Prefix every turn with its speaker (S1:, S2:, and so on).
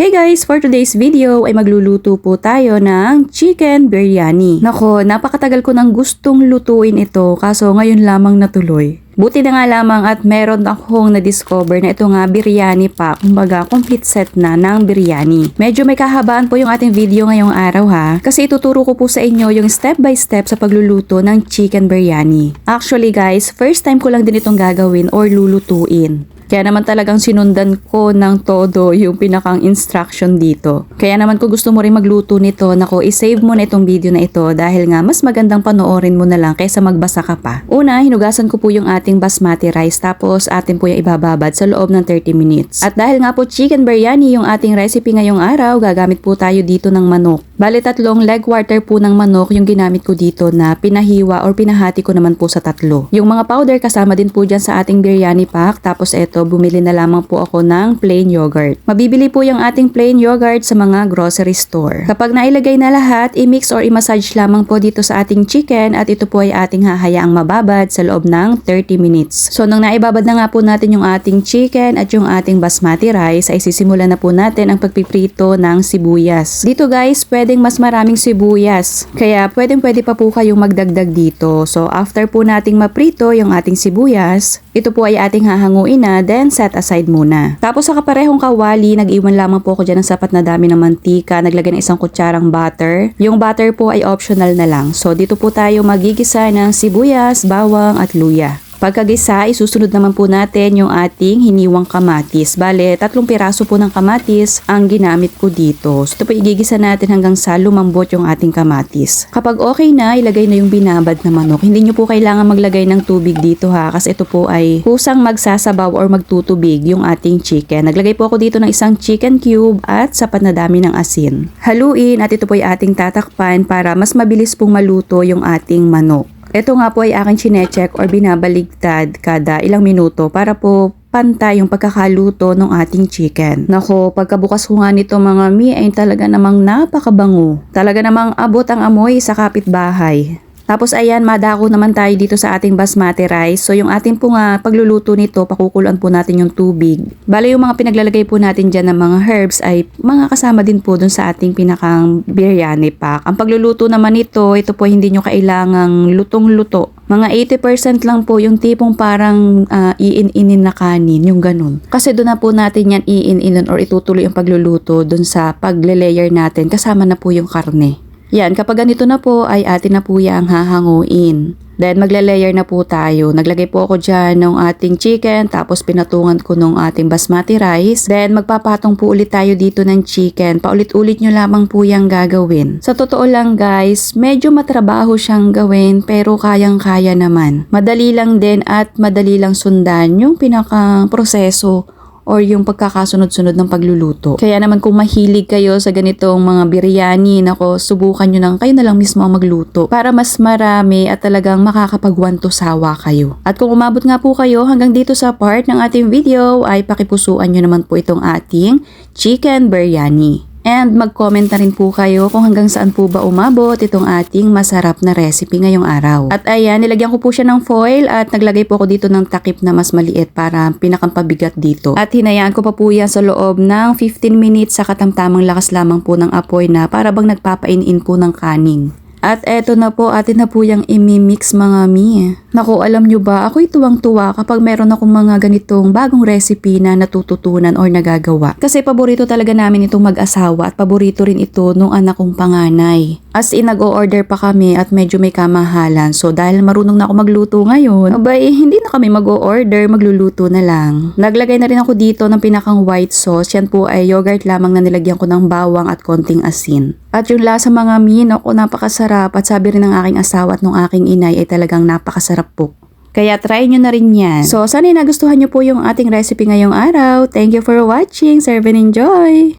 S1: Hey guys! For today's video ay magluluto po tayo ng chicken biryani. Nako, napakatagal ko nang gustong lutuin ito kaso ngayon lamang natuloy. Buti na nga lamang at meron akong na-discover na ito nga biryani pack, kumbaga complete set na ng biryani. Medyo may kahabaan po yung ating video ngayong araw ha, kasi ituturo ko po sa inyo yung step by step sa pagluluto ng chicken biryani. Actually guys, first time ko lang din itong gagawin or lulutuin. Kaya naman talagang sinundan ko ng todo yung pinakang instruction dito. Kaya naman kung gusto mo rin magluto nito, nako, isave mo na itong video na ito dahil nga mas magandang panoorin mo na lang kaysa magbasa ka pa. Una, hinugasan ko po yung ating basmati rice tapos atin po yung ibababad sa loob ng 30 minutes. At dahil nga po chicken biryani yung ating recipe ngayong araw, gagamit po tayo dito ng manok. Bali 3 leg quarter po ng manok yung ginamit ko dito na pinahiwa or pinahati ko naman po sa 3. Yung mga powder kasama din po dyan sa ating biryani pack tapos eto, bumili na lamang po ako ng plain yogurt. Mabibili po yung ating plain yogurt sa mga grocery store. Kapag nailagay na lahat, i-mix or i-massage lamang po dito sa ating chicken at ito po ay ating hahayaang mababad sa loob ng 30 minutes. So nung naibabad na nga po natin yung ating chicken at yung ating basmati rice, ay sisimulan na po natin ang pagpiprito ng sibuyas. Dito guys, pwedeng mas maraming sibuyas. Kaya pwede pa po kayong magdagdag dito. So after po nating maprito yung ating sibuyas, ito po ay ating hahanguin na, then set aside muna. Tapos sa kaparehong kawali, nag-iwan lamang po ako dyan ng sapat na dami ng mantika, naglagay ng 1 kutsarang butter. Yung butter po ay optional na lang. So dito po tayo magigisa ng sibuyas, bawang at luya. Pagkagisa, isusunod naman po natin yung ating hiniwang kamatis. Bale, 3 piraso po ng kamatis ang ginamit ko dito. So ito po igigisa natin hanggang sa lumambot yung ating kamatis. Kapag okay na, ilagay na yung binabad na manok. Hindi nyo po kailangan maglagay ng tubig dito ha, kasi ito po ay kusang magsasabaw or magtutubig yung ating chicken. Naglagay po ako dito ng 1 chicken cube at sapat na dami ng asin. Haluin at ito po ay ating tatakpan para mas mabilis pong maluto yung ating manok. Ito nga po ay aking chinecheck or binabaligtad kada ilang minuto para po pantay yung pagkakaluto ng ating chicken. Nako, pagkabukas ko nga nito mga mi ay talaga namang napakabango. Talaga namang abot ang amoy sa kapitbahay. Tapos ayan, madako naman tayo dito sa ating basmati rice. So yung ating po nga pagluluto nito, pakukuluan po natin yung tubig. Bale yung mga pinaglalagay po natin dyan ng mga herbs ay mga kasama din po dun sa ating pinakang biryani pack. Ang pagluluto naman nito, ito po hindi nyo kailangang lutong-luto. Mga 80% lang po yung tipong parang iin-inin na kanin, yung ganun. Kasi doon na po natin yan iin-inin or itutuloy yung pagluluto doon sa pagle-layer natin kasama na po yung karne. Yan, kapag ganito na po ay atin na po yung hahanguin. Then magle-layer na po tayo. Naglagay po ako dyan ng ating chicken tapos pinatungan ko ng ating basmati rice. Then magpapatong po ulit tayo dito ng chicken. Paulit-ulit nyo lamang po yung gagawin. Sa totoo lang guys, medyo matrabaho siyang gawin pero kayang-kaya naman. Madali lang din at madali lang sundan yung pinakang proseso or yung pagkakasunod-sunod ng pagluluto. Kaya naman kung mahilig kayo sa ganitong mga biryani, nako, subukan nyo nang kayo na lang mismo ang magluto para mas marami at talagang makakapagwanto sawa kayo. At kung umabot nga po kayo hanggang dito sa part ng ating video, ay pakipusuan nyo naman po itong ating chicken biryani. And mag-comment na rin po kayo kung hanggang saan po ba umabot itong ating masarap na recipe ngayong araw. At ayan, nilagyan ko po siya ng foil at naglagay po ako dito ng takip na mas maliit para pinakampabigat dito. At hinayaan ko pa po yan sa loob ng 15 minutes sa katamtamang lakas lamang po ng apoy na para bang nagpapain-in po ng kanin. At eto na po, atin na po yung imimix mga mi. Naku, alam nyo ba, ako'y tuwang-tuwa kapag meron akong mga ganitong bagong recipe na natututunan or nagagawa. Kasi paborito talaga namin itong mag-asawa at paborito rin ito nung anak kong panganay. As in, nag-o-order pa kami at medyo may kamahalan. So dahil marunong na ako magluto ngayon, abay, hindi na kami mag-o-order, magluluto na lang. Naglagay na rin ako dito ng pinakang white sauce. Yan po ay yogurt lamang na nilagyan ko ng bawang at konting asin. At yung lasa mga mi, naku, napakasarap at sabi rin ng aking asawa at ng aking inay ay talagang napakasarap po. Kaya try nyo na rin yan. So sana nagustuhan nyo po yung ating recipe ngayong araw. Thank you for watching. Serve and enjoy!